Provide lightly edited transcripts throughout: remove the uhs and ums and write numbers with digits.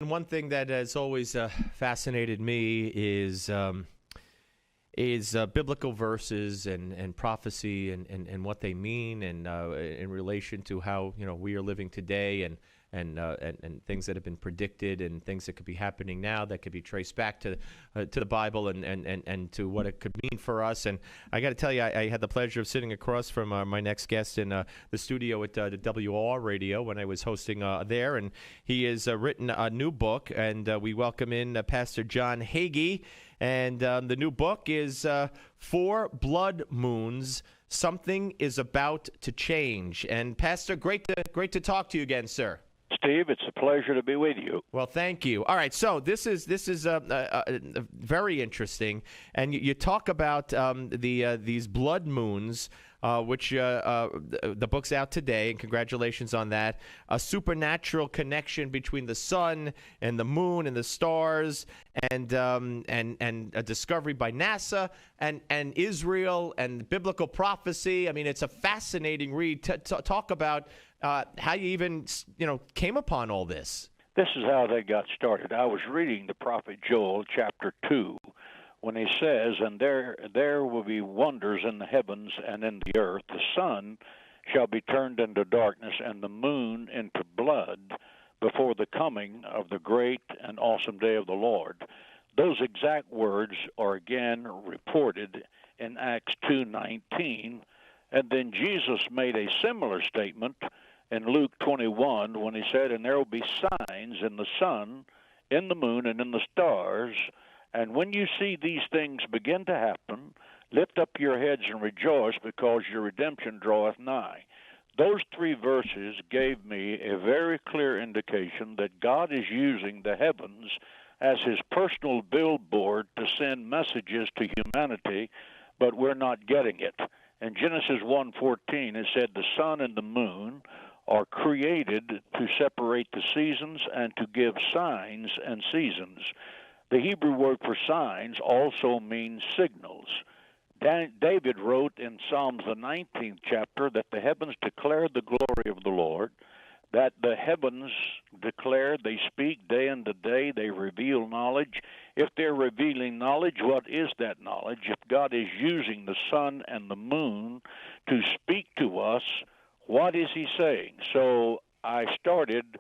One thing that has always fascinated me is biblical verses and prophecy and what they mean and in relation to how we are living today and things that have been predicted and things that could be happening now that could be traced back to the Bible and to what it could mean for us. And I got to tell you, I had the pleasure of sitting across from my next guest in the studio at the WOR Radio when I was hosting there, and he has written a new book, and we welcome in Pastor John Hagee. And the new book is Four Blood Moons, Something is About to Change. And Pastor, great to talk to you again, sir. Steve, it's a pleasure to be with you. Well, thank you. All right, so this is very interesting, and you talk about these blood moons, which the book's out today, and congratulations on that. A supernatural connection between the sun and the moon and the stars, and a discovery by NASA and Israel and biblical prophecy. I mean, it's a fascinating read. Talk about how you even came upon all this. This is how they got started. I was reading the prophet Joel chapter 2 when he says, "And there will be wonders in the heavens and in the earth. The sun shall be turned into darkness and the moon into blood before the coming of the great and awesome day of the Lord." Those exact words are again reported in Acts 2:19, and then Jesus made a similar statement in Luke 21 when he said, "And there will be signs in the sun, in the moon, and in the stars. And when you see these things begin to happen, lift up your heads and rejoice, because your redemption draweth nigh." Those three verses gave me a very clear indication that God is using the heavens as his personal billboard to send messages to humanity, but we're not getting it. In Genesis 1:14, it said the sun and the moon are created to separate the seasons and to give signs and seasons. The Hebrew word for signs also means signals. David wrote in Psalms the 19th chapter that the heavens declare the glory of the Lord, that the heavens declare, they speak day unto day, they reveal knowledge. If they're revealing knowledge, what is that knowledge? If God is using the sun and the moon to speak to us, what is he saying? So I started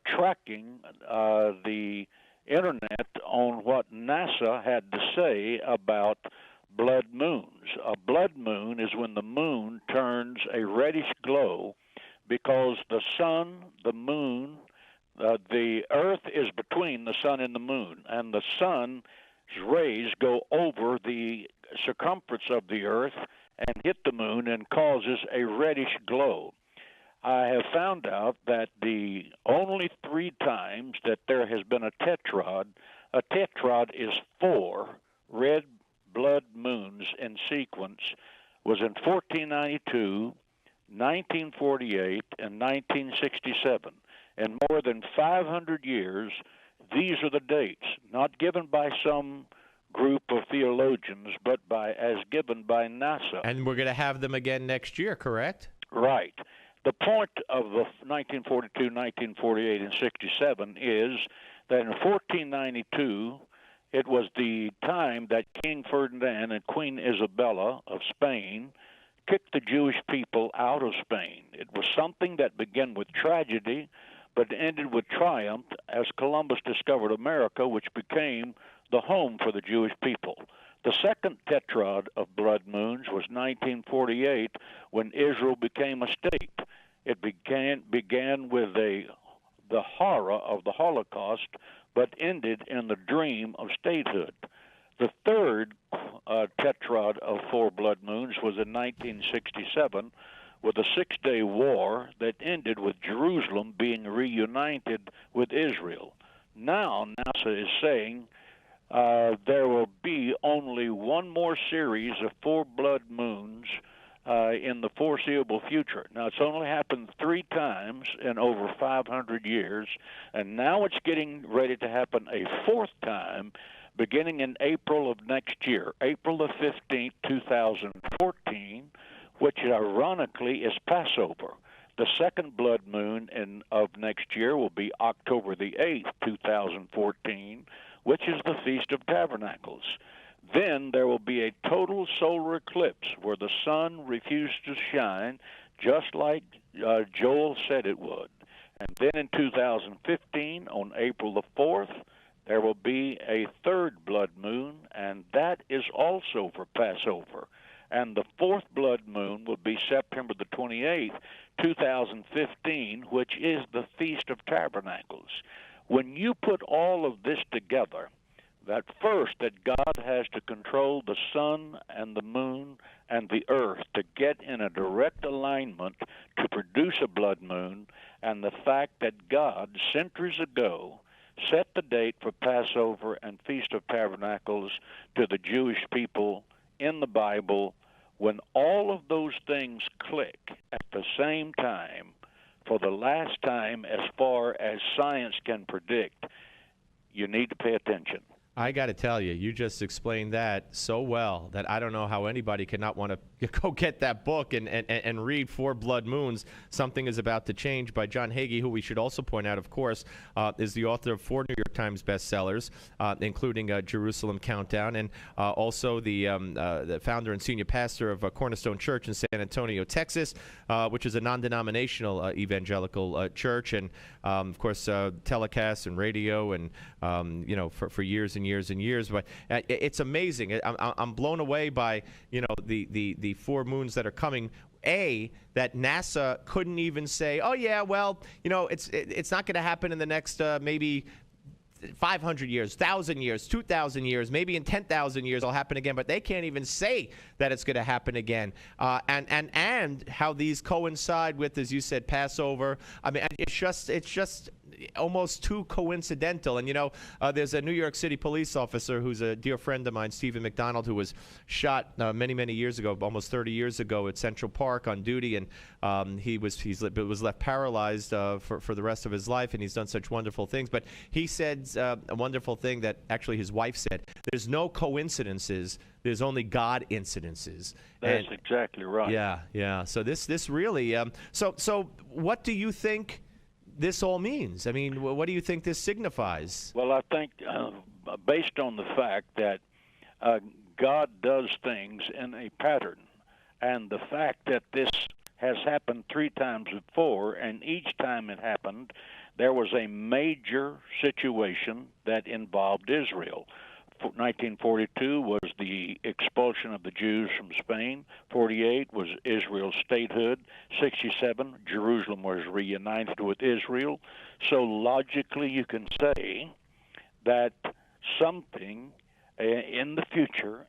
tracking the internet on what NASA had to say about blood moons. A blood moon is when the moon turns a reddish glow because the sun, the moon, the earth is between the sun and the moon, and the sun's rays go over the circumference of the earth and hit the moon and causes a reddish glow. I have found out that the only three times that there has been a tetrad is 4 red blood moons in sequence, was in 1492, 1948, and 1967. In more than 500 years, these are the dates, not given by some group of theologians, but as given by NASA. And we're going to have them again next year, correct? Right. The point of the 1942, 1948, and 67 is that in 1492, it was the time that King Ferdinand and Queen Isabella of Spain kicked the Jewish people out of Spain. It was something that began with tragedy, but ended with triumph as Columbus discovered America, which became the home for the Jewish people. The second tetrad of blood moons was 1948, when Israel became a state. It began with the horror of the Holocaust, but ended in the dream of statehood. The third tetrad of 4 blood moons was in 1967, with a 6-day war that ended with Jerusalem being reunited with Israel. Now NASA is saying there will be only one more series of 4 blood moons in the foreseeable future. Now, it's only happened 3 times in over 500 years, and now it's getting ready to happen a 4th time beginning in April of next year, April the 15th, 2014, which ironically is Passover. The second blood moon of next year will be October the 8th, 2014, which is the Feast of Tabernacles. Then there will be a total solar eclipse where the sun refuses to shine, just like Joel said it would. And then in 2015, on April the 4th, there will be a third blood moon, and that is also for Passover. And the fourth blood moon will be September the 28th, 2015, which is the Feast of Tabernacles. When you put all of this together, that first, that God has to control the sun and the moon and the earth to get in a direct alignment to produce a blood moon, and the fact that God, centuries ago, set the date for Passover and Feast of Tabernacles to the Jewish people in the Bible, when all of those things click at the same time, for the last time as far as science can predict, you need to pay attention. I got to tell you, you just explained that so well that I don't know how anybody could not want to go get that book and read Four Blood Moons. Something is About to Change by John Hagee, who we should also point out, of course, is the author of 4 New York Times bestsellers, including Jerusalem Countdown, and also the founder and senior pastor of Cornerstone Church in San Antonio, Texas, which is a non-denominational evangelical church, and of course telecasts and radio, and for years and years and years. But it's amazing. I'm blown away by the 4 moons that are coming. That NASA couldn't even say, oh yeah, well, it's not going to happen in the next maybe 500 years, 1,000 years, 2,000 years, maybe in 10,000 years it'll happen again, but they can't even say that it's going to happen again. And how these coincide with, as you said, Passover. I mean, it's just almost too coincidental. And there's a New York City police officer who's a dear friend of mine, Stephen McDonald, who was shot many years ago, almost 30 years ago, at Central Park on duty, and he was left paralyzed for the rest of his life, and he's done such wonderful things. But he said a wonderful thing that actually his wife said: "There's no coincidences. There's only God incidences." That's exactly right. Yeah. So this really. So what do you think this all means? I mean, what do you think this signifies? Well, I think based on the fact that God does things in a pattern, and the fact that this has happened 3 times before, and each time it happened, there was a major situation that involved Israel. 1942 was the expulsion of the Jews from Spain. 48 was Israel's statehood. 67, Jerusalem was reunited with Israel. So logically, you can say that something in the future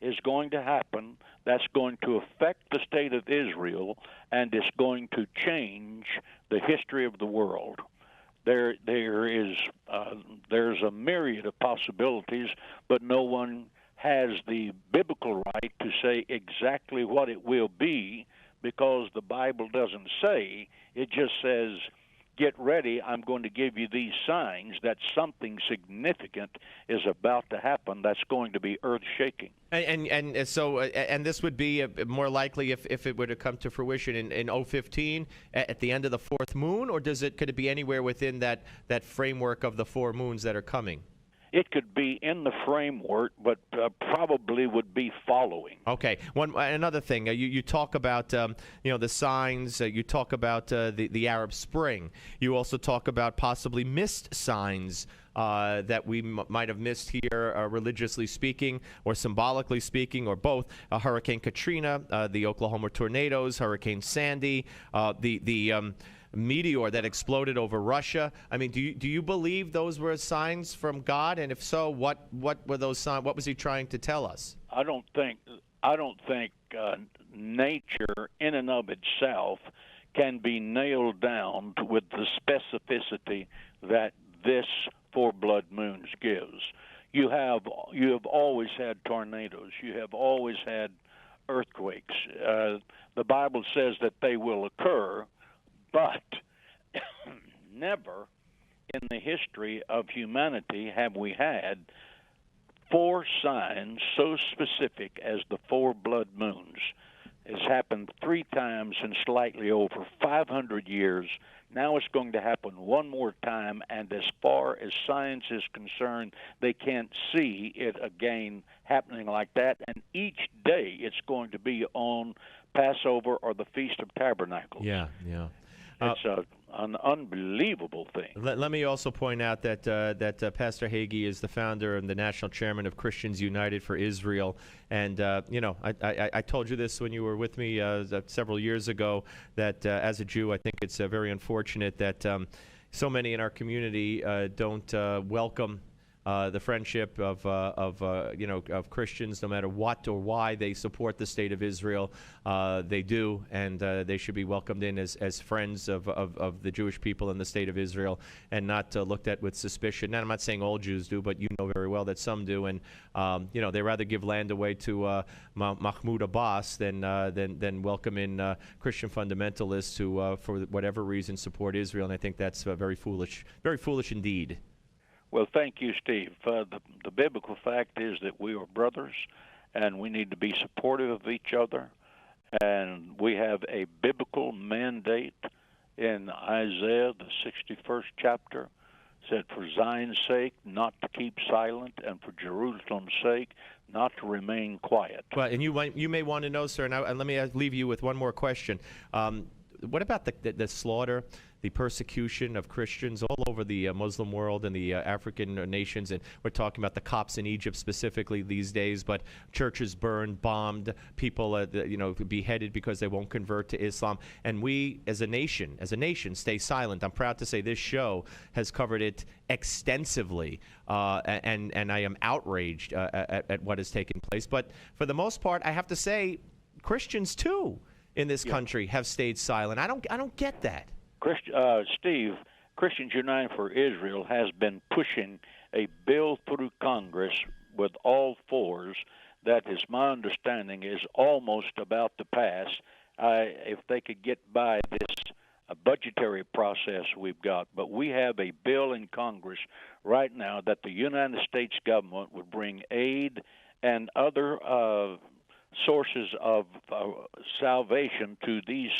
is going to happen that's going to affect the state of Israel, and it's going to change the history of the world. There's a myriad of possibilities, but no one has the biblical right to say exactly what it will be, because the Bible doesn't say. It just says, get ready, I'm going to give you these signs that something significant is about to happen that's going to be earth-shaking. And so this would be more likely if it were to come to fruition in 2015 at the end of the 4th moon, or could it be anywhere within that framework of the 4 moons that are coming? It could be in the framework, but probably would be following. Okay. Another thing, you talk about the signs. You talk about the Arab Spring. You also talk about possibly missed signs that we might have missed here, religiously speaking, or symbolically speaking, or both. Hurricane Katrina, the Oklahoma tornadoes, Hurricane Sandy, the meteor that exploded over Russia. I mean, do you believe those were signs from God? And if so, what were those signs? What was he trying to tell us? I don't think nature in and of itself can be nailed down with the specificity that this 4 blood moons gives. You have always had tornadoes. You have always had earthquakes. The Bible says that they will occur, but never in the history of humanity have we had 4 signs so specific as the 4 blood moons. has happened 3 times in slightly over 500 years. Now it's going to happen one more time, and as far as science is concerned, they can't see it again happening like that. And each day it's going to be on Passover or the Feast of Tabernacles. Yeah, yeah. It's an unbelievable thing. Let me also point out that Pastor Hagee is the founder and the national chairman of Christians United for Israel. And, I told you this when you were with me several years ago, that as a Jew, I think it's very unfortunate that so many in our community don't welcome the friendship of Christians, no matter what or why they support the state of Israel. They do, and they should be welcomed in as friends of the Jewish people in the state of Israel, and not looked at with suspicion. And I'm not saying all Jews do, but you know very well that some do. And they rather give land away to Mahmoud Abbas than welcome in Christian fundamentalists who, for whatever reason, support Israel. And I think that's very foolish indeed. Well, thank you, Steve. The biblical fact is that we are brothers, and we need to be supportive of each other. And we have a biblical mandate in Isaiah, the 61st chapter, said, for Zion's sake, not to keep silent, and for Jerusalem's sake, not to remain quiet. Well, and you may want to know, sir, and let me leave you with one more question. What about the slaughter, the persecution of Christians all over the Muslim world and the African nations? And we're talking about the Copts in Egypt specifically these days, but churches burned, bombed, people beheaded because they won't convert to Islam. And we, as a nation, stay silent. I'm proud to say this show has covered it extensively, and I am outraged at what has taken place. But for the most part, I have to say, Christians too in this country have stayed silent. I don't get that. Steve, Christians United for Israel has been pushing a bill through Congress with all fours that is my understanding is almost about to pass. If they could get by this budgetary process we've got. But we have a bill in Congress right now that the United States government would bring aid and other sources of salvation to these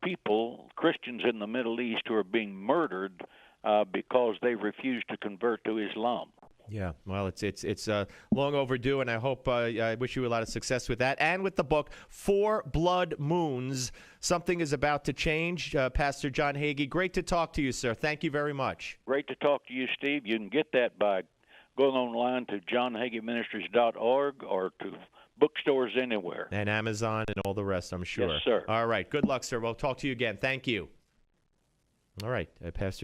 people, Christians in the Middle East, who are being murdered because they refuse to convert to Islam. Yeah, well, it's long overdue, and I hope I wish you a lot of success with that and with the book, 4 Blood Moons. Something is about to change. Pastor John Hagee, great to talk to you, sir. Thank you very much. Great to talk to you, Steve. You can get that by going online to johnhageeministries.org or to bookstores anywhere. And Amazon and all the rest, I'm sure. Yes, sir. All right. Good luck, sir. We'll talk to you again. Thank you. All right, Pastor.